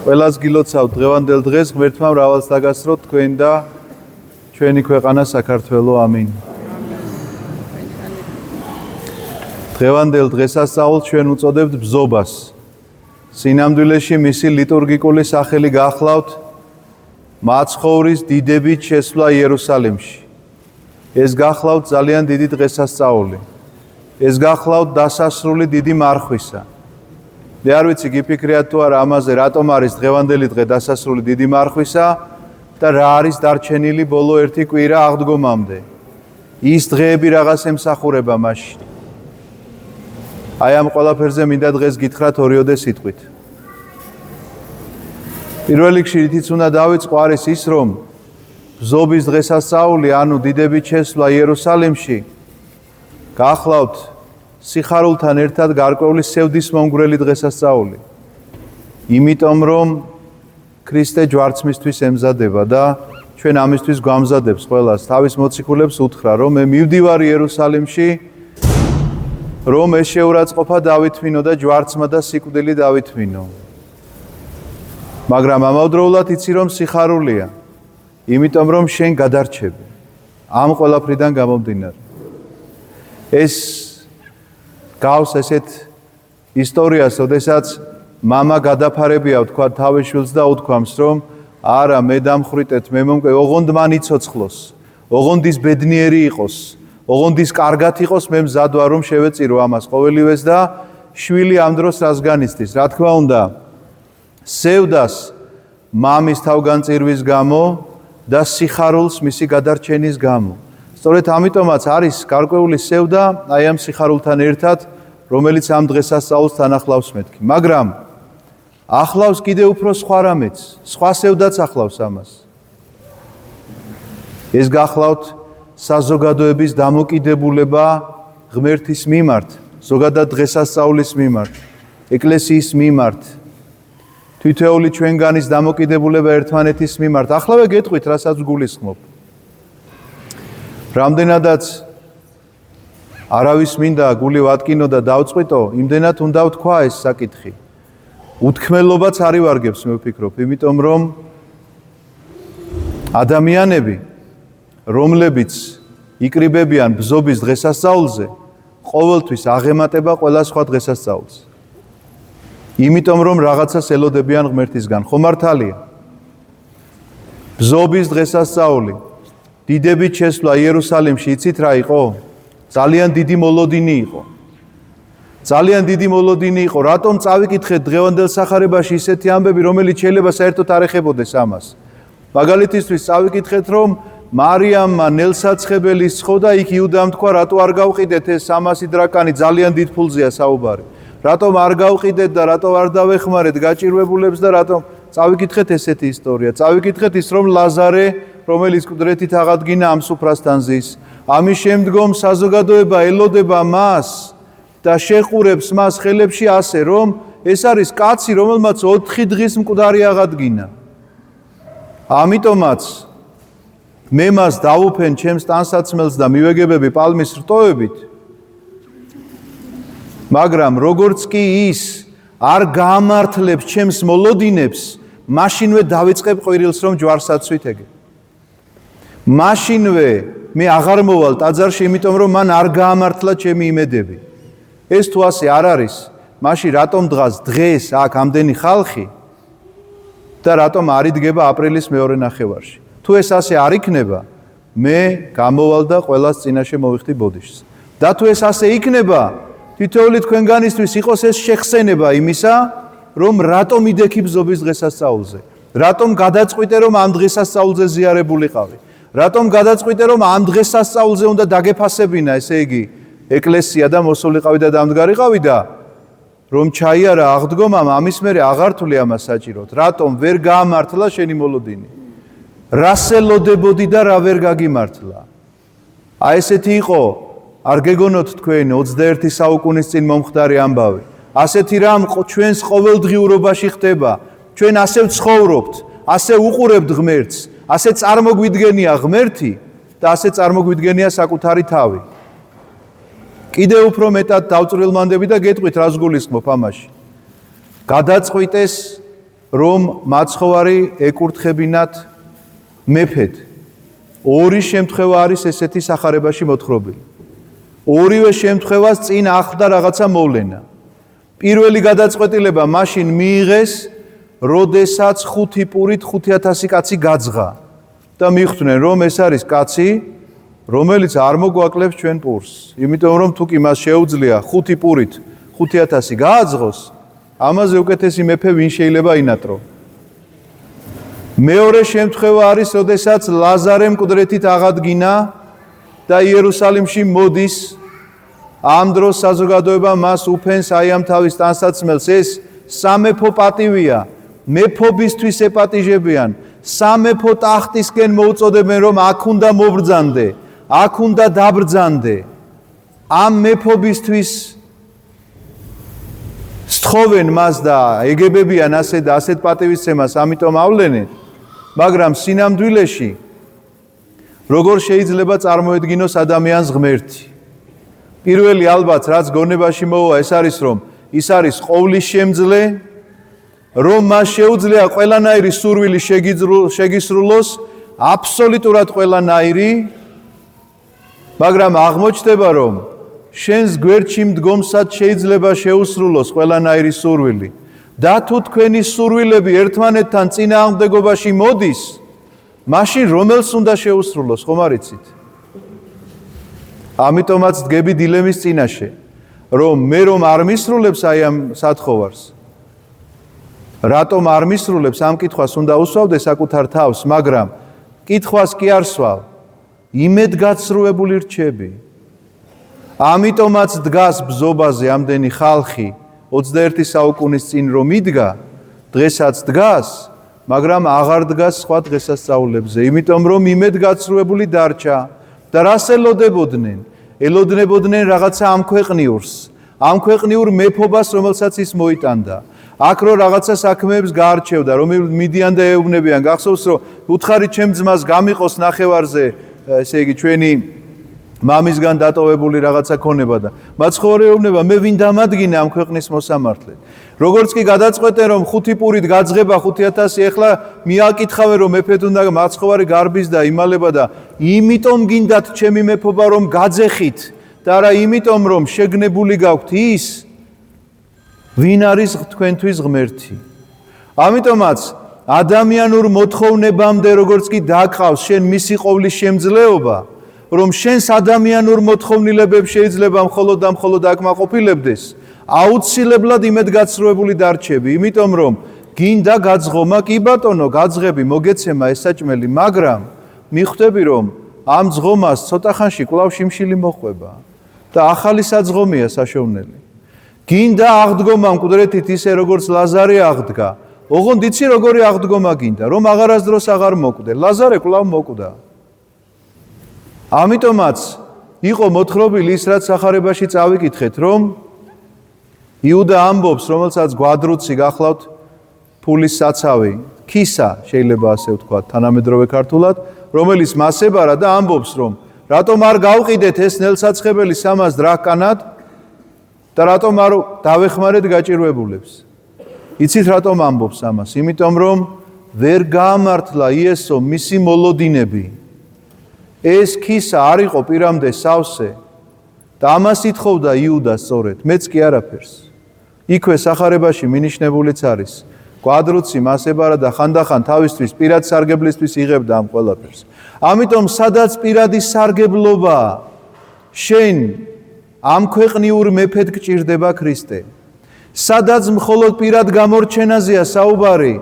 ყველას გილოცავთ დღევანდელ დღეს ღმერთმა მრავალს დაგასროთ თქვენ და ჩვენი ქვეყანა საქართველო ამინ. დღევანდელ დღესასწაულს ჩვენ უწოდებთ ბზობას. სინამდვილეში მისი ლიტურგიკული სახელი გახლავთ მაცხოვრის დიდებით შესვლა იერუსალიმში. ეს გახლავთ ძალიან დიდი დღესასწაული. ეს გახლავთ დასასრული დიდი მარხვისა. მე არ ვიცი გიფიქრიათ თუ არა ამაზე რატომ არის დღევანდელი დღე დასასრული დიდი მარხვისა და რა არის დარჩენილი ბოლო ერთი კვირა აღდგომამდე. ის დღეები რაღაც ემსახურება მაშინ. აი ამ ყველაფერზე მინდა დღეს გითხრათ ორიოდე სიტყვით. პირველ რიგში რითიც უნდა დავიწყო არის ის რომ ბზობის დღესასწაული ანუ დიდებით შესვლა იერუსალიმში გახლავთ სიხარულთან ერთად გარკვეული სევდისმომგვრელი დღესასწაული. იმიტომ რომ ქრისტე ჯვარცმისთვის ემზადება და ჩვენ ამისთვის გვამზადებს ყველას თავის მოციქულებს უთხრა რომ მე მივდივარ იერუსალიმში რომ ეს შეურაცხყოფა დავითმინო და ჯვარცმა და სიკვდილი დავითმინო. მაგრამ ამავდროულად იცი რომ სიხარულია. იმიტომ რომ შენ გადარჩები. ამ ყველაფრიდან გამომდინარე. ეს გავს ესეთ ისტორიას, ოდესაც მამა გადაფარებია თქვა თავის შვილს და უთქვამს რომ არა მე დამხრიტეთ მე მომკვე ოღონდ მან იცოცხლოს. ოღონდ ის ბედნიერი იყოს. ოღონდ ის კარგად იყოს მე მზად ვარ რომ შევეწირო ამას ყოველივეს და შვილი ამ დროს რას განიცდის. რა თქმა უნდა სევდას მამის თავგანწირვის გამო და სიხარულს მისი გადარჩენის გამო. სწორედ ამიტომაც არის გარკვეული სევდა აი ამ სიხარულთან ერთად, რომელიც ამ დღესასწაულს თანახლავს მეთქი. მაგრამ ახლავს კიდე უფრო სხვა რამეც, სხვა სევდაც ახლავს ამას. ეს გახლავთ საზოგადოების დამოკიდებულება ღმერთის მიმართ, ზოგადად დღესასწაულის მიმართ, ეკლესიის მიმართ. თითოეული ჩვენგანის დამოკიდებულება ერთმანეთის მიმართ.ახლავე გეტყვით, რასაც გულისხმობ. რამდენადაც არავის მინდა გული ვატკინო და დავწყვიტო, იმდენად უნდა ვთქვა ეს საკითხი. უთქმელობაც არ ივარგებს მე ვფიქრობ, იმიტომ რომ ადამიანები, რომლებიც იკრიბებიან ბზობის დღესასწაულზე, ყოველთვის აღემატება ყველა სხვა დღესასწაულს. იმიტომ რომ რაღაცას ელოდებიან ღმერთისგან, ხო მართალია? ბზობის დღესასწაული დიდებით შესვლა იერუსალიმში იცით რა იყო? ძალიან დიდი მოლოდინი იყო. ძალიან დიდი მოლოდინი იყო. რატომ წავიკითხეთ დღევანდელ სახარებაში ისეთი ამბები, რომელიც შეიძლება საერთოდ არ ეხებოდეს ამას. მაგალითისთვის წავიკითხეთ, რომ მარიამმა ნელსაცხებელის ხო და იქ იუდამ თქვა, რატო არ გავყიდეთ ეს 300 დრაკანი, ძალიან დიდ ფულზეა საუბარი. რატომ არ გავყიდეთ და რატო არ დავეხმარეთ გაჭირვებულებს და რატომ წავიკითხეთ ესეთი ისტორია. წავიკითხეთ ის რომ ლაზარე რომელიც მკვდრეთით აღადგინა ამ სუფრასთან ზის. ამის შემდგომ საზოგადოება ელოდება მას და შეყურებს მას ხელებში ასე, რომ ეს არის კაცი, რომელმაც 4 დღის მკვდარი აღადგინა. ამიტომაც მე მას დავუფენ ჩემს ტანსაცმელს და მივეგებები პალმის რტოებით. მაგრამ როგორც კი ის არ გაამართლებს ჩემს მოლოდინებს, მაშინვე დავიწყებ ყვირილს რომ ჯვარსაცვით ეგე. მაშინვე მე აღარ მოვალ ტაძარში, იმიტომ რომ მან არ გაამართლა ჩემი იმედები. ეს თუ ასე არ არის, მაშინ რატომ დღეს აქ ამდენი ხალხი და რატომ არ იდგება აპრილის მეორე ნახევარში? თუ ეს ასე არ იქნება, მე გამოვალ და ყველას წინაშე მოვიხდი ბოდიშს. და თუ ეს ასე იქნება, თითოეული თქვენგანისთვის იყოს ეს შეხსენება იმისა, რომ რატომ იდექი ბზობის დღესასწაულზე. რატომ გადაწყვიტე რომ ამ დღესასწაულზე ზიარებულიყავი. რატომ გადაწყვიტე რომ ამ დღესასწაულზე უნდა დაგეფასებინა, ესე იგი, ეკლესია და მოსულიყავი და დამდგარიყავი და რომ ჩაიარა აღდგომამ ამის მერე აღარ თვლი ამას საჭიროდ. რატომ ვერ გაამართლა შენი მოლოდინი? რას ელოდებოდი და რა ვერ გაგიმართლა? აი ესეთი იყო, არ გეგონოთ თქვენ 21 საუკუნის წინ მომხდარი ამბავი. ასეთი რამ ჩვენს ყოველდღიურობაში ხდება. ჩვენ ასე ვცხოვრობთ, ასე უყურებთ ღმერთს, ასე წარმოგვიდგენია ღმერთი და ასე წარმოგვიდგენია საკუთარი თავი. კიდევ უფრო მეტად დავწვრილმანდები და გეტყვით რას გულისხმობ ამაში. გადაწყვიტეს რომ მაცხოვარი ეკურთხებინათ მეფედ. ორი შემთხვევა არის ესეთი სახარებაში მოთხრობილი. ორივე შემთხვევას წინ ახლდა რაღაცა მოვლენა. პირველი გადაწყვეტილება მაშინ მიიღეს, როდესაც 5 პურით 5000 კაცი გაძღა და მიხვდნენ, რომ ეს არის კაცი, რომელიც არ მოგვაკლებს ჩვენ პურს. იმიტომ რომ თუ კი მას შეუძლია 5 პურით 5000 გააძღოს, ამაზე უკეთესი მეფე ვინ შეიძლება ინატრო. მეორე შემთხვევა არის, როდესაც ლაზარე მკვდრეთით აღადგინა და იერუსალიმში მოდის. ამ დროს საზოგადოება მას უფენს აი ამ თავის ტანსაცმელს. ეს სამეფო პატივია, მეფობისთვის ეპატიჟებიან, სამეფო ტახტისკენ მოუწოდებენ, რომ აქ უნდა მობრძანდე, აქ უნდა დაბრძანდე. ამ მეფობისთვის სთხოვენ მას და ეგებებიან ასე და ასეთ პატივისცემას, ამიტომ ავლენენ. მაგრამ სინამდვილეში როგორ შეიძლება წარმოედგინოს ადამიანს ღმერთი? პირველი ალბათ რაც გონებაში მოვა ეს არის რომ ის არის ყოვლის შემძლე, რომ მას შეუძლია ყველანაირი სურვილი შეგისრულოს, აბსოლუტურად ყველანაირი, მაგრამ აღმოჩნდება რომ შენს გვერდში მდგომსაც შეიძლება შეუსრულოს ყველანაირი სურვილი. და თუ თქვენი სურვილები ერთმანეთთან წინააღმდეგობაში მოდის, მაშინ რომელს უნდა შეუსრულოს, ხომ არ იცით? ამიტომაც დგები დილემის წინაშე, რომ მე რომ არ მისრულებს აი ამ სათხოვარს, რატომ არ მისრულებს ამ კითხვას უნდა უსვავდე საკუთარ თავს, მაგრამ კითხვას კი არ სვავ, იმედგაცრუებული რჩები. ამიტომაც დგას ბზობაზე ამდენი ხალხი 21 საუკუნის წინ რომ იდგა, დღესაც დგას, მაგრამ აღარ დგას სხვა დღესასწაულებზე, იმიტომ რომ იმედგაცრუებული დარჩა და რას ელოდებოდნენ? ელოდებოდნენ რაღაცა ამ ქვეყნიურს, ამ ქვეყნიურ მეფობას, რომელსაც ის მოიტანდა. აქ რო რაღაცა საქმეებს გაარჩევდა, რომელიც მიდიან და ეუბნებიან, გახსოვს რომ უთხარი ჩემ ძმას გამიყოს ნახევარზე, ესე იგი ჩვენი მამისგან დატოვებული რაღაცა ქონება და მაცხოვარი ეუბნება, მე ვინ დამადგინე ამ ქვეყნის მოსამართლედ. როგორც კი გადაწყვეტენ რომ 5 პურით გაძღება 5000, ეხლა მიაკითხავენ რომ მეფედ უნდა მაცხოვარი გარბის და იმალება და იმიტომ გინდათ ჩემი მეფობა რომ გაძეხით და არა იმიტომ რომ შეგნებული გაქვთ ის ვინ არის თქვენთვის ღმერთი. ამიტომაც ადამიანურ მოთხოვნებამდე როგორც კი დაკავს შენ მისი ყოვლის შემძლეობა, რომ შენს ადამიანურ მოთხოვნილებებს შეიძლება მხოლოდ და მხოლოდ აკმაყოფილებდეს, აუცილებლად იმედგაცრუებული დარჩები, იმიტომ რომ გინდა გაძღომა, კი ბატონო, გაძღები, მოგეცემა ეს საჭმელი, მაგრამ მიხვდები რომ ამ ძღომას ცოტა ხანში კვლავ შიმშილი მოხვება და ახალი საძღომია საშოვნელი. გინდა აღდგომა მკვდრეთით ისე როგორც ლაზარე აღდგა. ოღონდ იცი როგორი აღდგომა გინდა, რომ აღარასდროს აღარ მოკვდე, ლაზარე კვლავ მოკვდა. ამიტომაც იყო მოთხრობილი ის რაც სახარებაში წავიკითხეთ, რომ იუდა ამბობს, რომელსაც გვადრუცი გახლავთ ფულის საცავი, ქისა შეიძლება ასე ვთქვათ, თანამედროვე ქართულად, რომელიც მას ებარა და ამბობს, რომ რატომ არ გავყიდეთ ეს ნელსაცხებელი 300 დრაქანად და რატომ არ დავეხმარეთ გაჭირვებულებს. იცით რატომ ამბობს ამას? იმიტომ რომ ვერ გაამართლა იესო მისი მოლოდინები. ეს ქისა არ იყო პირამდე სავსე და ამას ითხოვდა იუდა სწორედ, მეც კი არაფერს. იქვე სახარებაში მინიშნებულიც არის. გვადრუცი მას ებარა და ხანდახან თავისთვის პირად სარგებლისთვის იღებდა ამ ყველაფერს. ამიტომ სადაც პირადი სარგებლობა შენ ამ ქვეყნიურ მეფედ გჭირდება ქრისტე. სადაც მხოლოდ პირად გამორჩენაზეა საუბარი,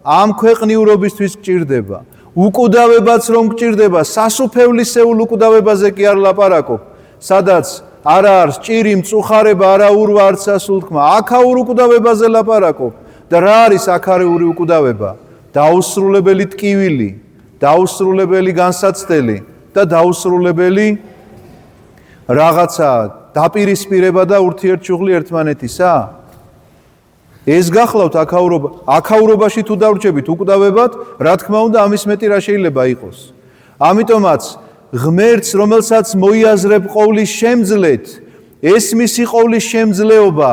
ამ ქვეყნიურობისთვის გჭირდება. უკვდავებაც რომ გჭირდება, სასუფევლისეულ უკვდავებაზე კი არ ლაპარაკობ. სადაც არა არის ჭირი, მწუხარება, არა ურვა, არც სასულთქმა, აქაურ უკვდავებაზე ლაპარაკობ. და რა არის აქარეული უკვდავება? დაუსრულებელი ტკივილი, დაუსრულებელი განსაცდელი და დაუსრულებელი რაღაცა დაპირისპირება და ურთიერთშუღლი ერთმანეთისა. ეს გახლავთ აქაურობა. აქაურობაში თუ დავრჩებით უკვდავებად, რა თქმა უნდა ამის მეტი რა შეიძლება იყოს. ამიტომაც ღმერთს, რომელსაც მოიაზრებ ყოვლის შემძლეთ, ეს მისი ყოვლის შემძლეობა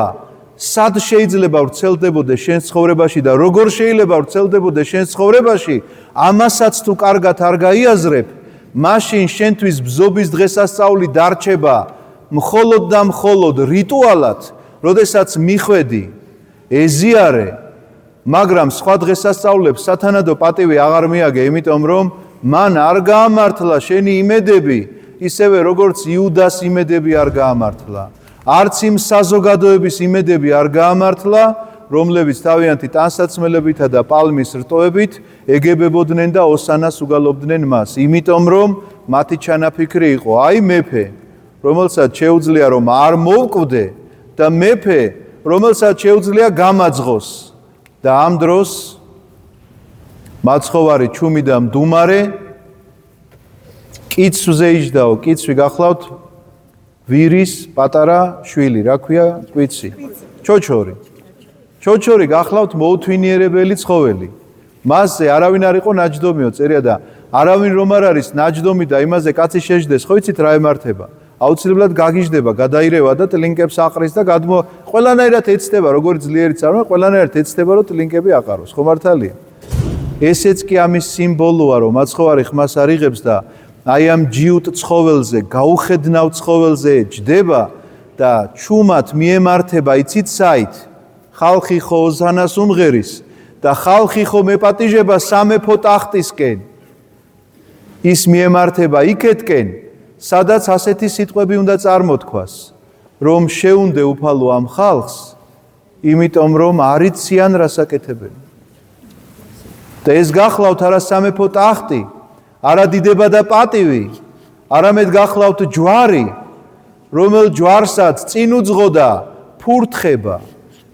სად შეიძლება ვრცელდებოდეს შენ ცხოვრებაში და როგორ შეიძლება ვრცელდებოდეს შენ ცხოვრებაში, ამასაც თუ კარგად არ გაიაზრებ, მაშინ შენთვის ბზობის დღესასწაული დარჩება მხოლოდ და მხოლოდ რიტუალად, როდესაც მიხვედი, ეზიარე, მაგრამ სხვა დღესასწაულებს სათანადო პატივი აღარ მიაგე, იმიტომ რომ მან არ გაამართლა შენი იმედები, ისევე როგორც იუდას იმედები არ გაამართლა. არც იმ საზოგადოების იმედები არ გაამართლა, რომლებიც თავიანთი ტანსაცმელებითა და პალმის რტოებით ეგებებოდნენ და ოსანას უგალობდნენ მას, იმიტომ რომ მათი ჩანაფიქრი იყო, აი მეფე, რომელსაც შეუძლია რომ არ მოვკვდე და მეფე, რომელსაც შეუძლია გამაძღოს და ამ დროს მაცხოვარი ჩუმი და მდუმარე კიცვზე იჯდაო, კიცვი გახლავთ ვირის პატარა შვილი, რა ქვია, კვიცი, ჩოჩორი გახლავთ მოუთვინიერებელი ცხოველი. მასზე არავინ არ იყო ნაჯდომიო, წერია და არავინ რომ არ არის ნაჯდომი და იმაზე კაცი შეჯდეს, ხო იცით რა ემართება? აუცილებლად გაგიჟდება, გადაირევა და ტლინკებს აყრის და ყველანაირად ეცდება, როგორც ძლიერი წარმოება, ყველანაირად ეცდება, რომ ტლინკები აყაროს, ხო მართალია? ესეც კი ამის სიმბოლოა, რომ მაცხოვარი ხმას არ იღებს და აი ამ ჯიუტ ცხოველზე, გაუხედნავ ცხოველზე ჯდება და ჩუმად მიემართება, იცით საით? ხალხი ხო ოზანას უმღერის და ხალხი ხო მეპატიჟება სამეფო ტახტისკენ. ის მიემართება იქეთკენ, სადაც ასეთი სიტყვები უნდა წარმოთქვას, რომ შეუნდე უფალო ამ ხალხს, იმიტომ რომ არ იციან რას აკეთებენ. და ეს გახლავთ არა სამეფო ტახტი, არა დიდება და პატივი, არამედ გახლავთ ჯვარი, რომელ ჯვარსაც წინ უძღოდა ფურთხება,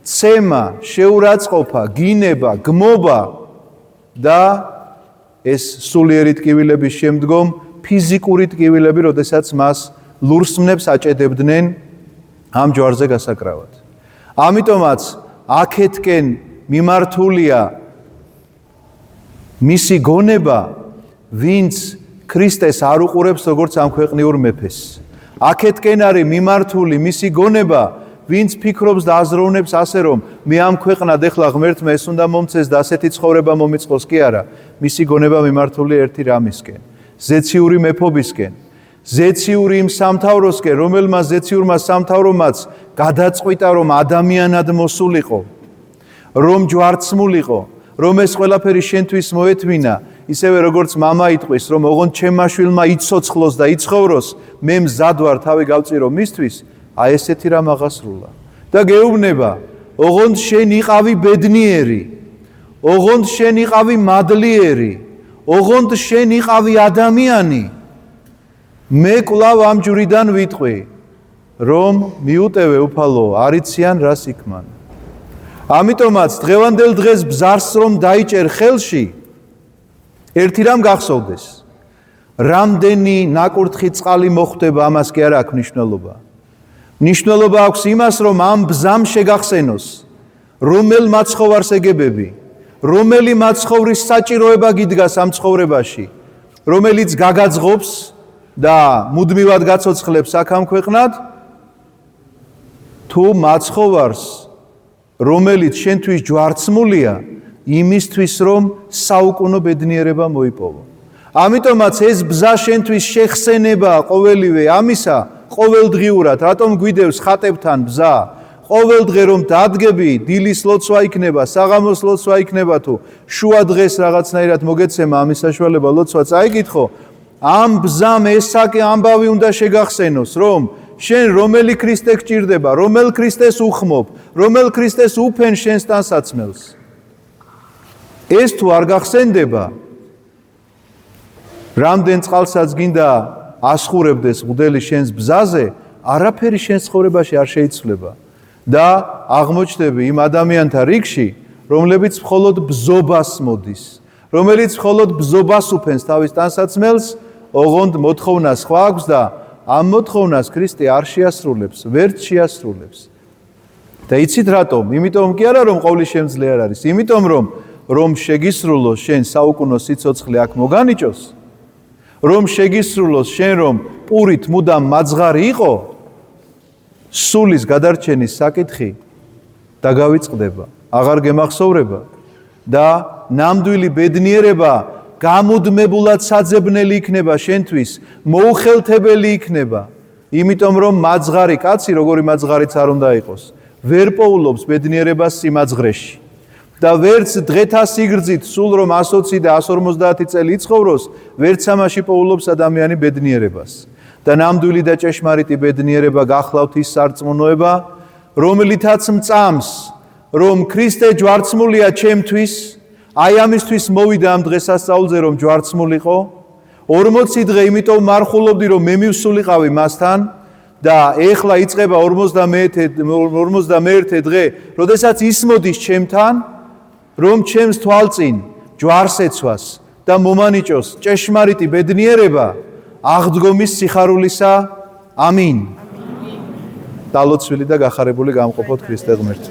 ცემა, შეურაცხყოფა, გინება, გმობა და ეს სულიერი ტკივილების შემდგომ ფიზიკური ტკივილები, როდესაც მას ლურსმნებს აჭედებდნენ ამ ჯვარზე გასაკრავად. ამიტომაც აქეთკენ მიმართულია მისი გონება, ვინც ქრისტეს არ უყურებს როგორც ამ ქვეყნიურ მეფეს. აქეთკენ არის მიმართული მისი გონება, ვინც ფიქრობს და აზროვნებს ასე რომ მე ამ ქვეყნად ეხლა ღმერთმა ეს უნდა მომცეს და ასეთი ცხოვრება მომიწყოს, კი არა, მისი გონება მიმართული ერთი რამისკენ, ზეციური მეფობისკენ, ზეციური იმ სამთავროსკენ, რომელმა ზეციურმა სამთავრომაც გადაწყვიტა რომ ადამიანად მოსულიყო, რომ ჯვარცმულიყო, რომ ეს ყველაფერი შენთვის მოეთმინა, ისევე როგორც მამა იტყვის, რომ ოღონდ ჩემმა შვილმა იცოცხლოს და იცხოვროს, მე მზად ვარ თავი გავწირო მისთვის, აი ესეთი რამ აღასრულა. და გეუბნება, ოღონდ შენ იყავი ბედნიერი, ოღონდ შენ იყავი მადლიერი, ოღონდ შენ იყავი ადამიანი, მე კვლავ ამ ჯვრიდან ვიტყვი, რომ მიუტევე უფალო, არ იციან რას იქმან. ამიტომაც დღევანდელ დღეს ბზარს რომ დაიჭერ ხელში, ერთი რამ გახსოვდეს, რამდენი ნაკურთხი წყალი მოხვდება, ამას კი არ აქვს მნიშვნელობა. მნიშვნელობა აქვს იმას, რომ ამ ბზამ შეგახსენოს, რომელ მაცხოვარს ეგებები, რომელი მაცხოვრის საჭიროება გიდგას ამ ცხოვრებაში, რომელიც გაგაძღობს და მუდმივად გაცოცხლებს აქ ამ ქვეყნად, თუ მაცხოვარს, რომელიც შენთვის ჯვარცმულია, იმისთვის რომ საუკუნო ბედნიერება მოიპოვო. ამიტომაც ეს ბზა შენთვის შეხსენებაა ყოველივე ამისა, ყოველდღიურად, რატომ გვიდევს ხატებთან ბზა, ყოველდღე რომ დადგები, დილის ლოცვა იქნება, საღამოს ლოცვა იქნება თუ შუა დღეს რაღაცნაირად მოგეცემა ამის საშუალება ლოცვა წაიკითხო, ამ ბზამ ესაკი ამბავი უნდა შეგახსენოს, რომ შენ რომელი ქრისტე გჭირდება, რომელ ქრისტეს უხმობ, რომელ ქრისტეს უფენ შენს ტანსაცმელს. ეს თუ არ გახსენდება, რამდენ წყალსაც გინდა ასხურებდეს მღვდელი შენს ბზაზე, არაფერი შენს ცხოვრებაში არ შეიცვლება და აღმოჩნდები იმ ადამიანთა რიგში, რომლებიც მხოლოდ ბზობას მოდის, რომელიც მხოლოდ ბზობას უფენს თავის ტანსაცმელს, ოღონდ მოთხოვნა სხვა აქვს და ამ მოთხოვნას ქრისტე არ შეასრულებს, ვერც შეასრულებს. და იცით რატომ? იმიტომ კი არა რომ ყოვლის შემძლე არ არის, იმიტომ რომ შეგისრულოს შენ საუკუნო სიცოცხლე აქ მოგანიჭოს, რომ შეგისრულოს შენ რომ პურით მუდამ მაძღარი იყო, სულის გადარჩენის საკითხი და გავიწყდება. აღარ გემახსოვრება და ნამდვილი ბედნიერება გამუდმებულად საძებნელი იქნება შენთვის, მოუხელთებელი იქნება. იმიტომ რომ მაძღარი კაცი, როგორი მაძღარიც არ უნდა იყოს, ვერ პოულობს ბედნიერებას სიმაძღრეში. და ვერც დღეთა სიგრძით, სულ რომ 120 და 150 წელი იცხოვროს, ვერც ამაში პოულობს ადამიანი ბედნიერებას. და ნამდვილი და ჭეშმარიტი ბედნიერება გახლავთ ის სარწმუნოება, რომელითაც მწამს, რომ ქრისტე ჯვარცმულია ჩემთვის, აი ამისთვის მოვიდა ამ დღესასწაულზე, რომ ჯვარცმულიყო, 40 დღე იმიტომ მარხულობდი, რომ მე მივსულიყავი მასთან და ეხლა იწყება 51 დღე, როდესაც ის მოდის ჩემთან, რომ ჩემს თვალწინ ჯვარს ეცვას და მომანიჭოს ჭეშმარიტი ბედნიერება აღდგომის სიხარულისა. ამინ. დალოცვილი და გახარებული გამყოფოთ ქრისტე ღმერთი.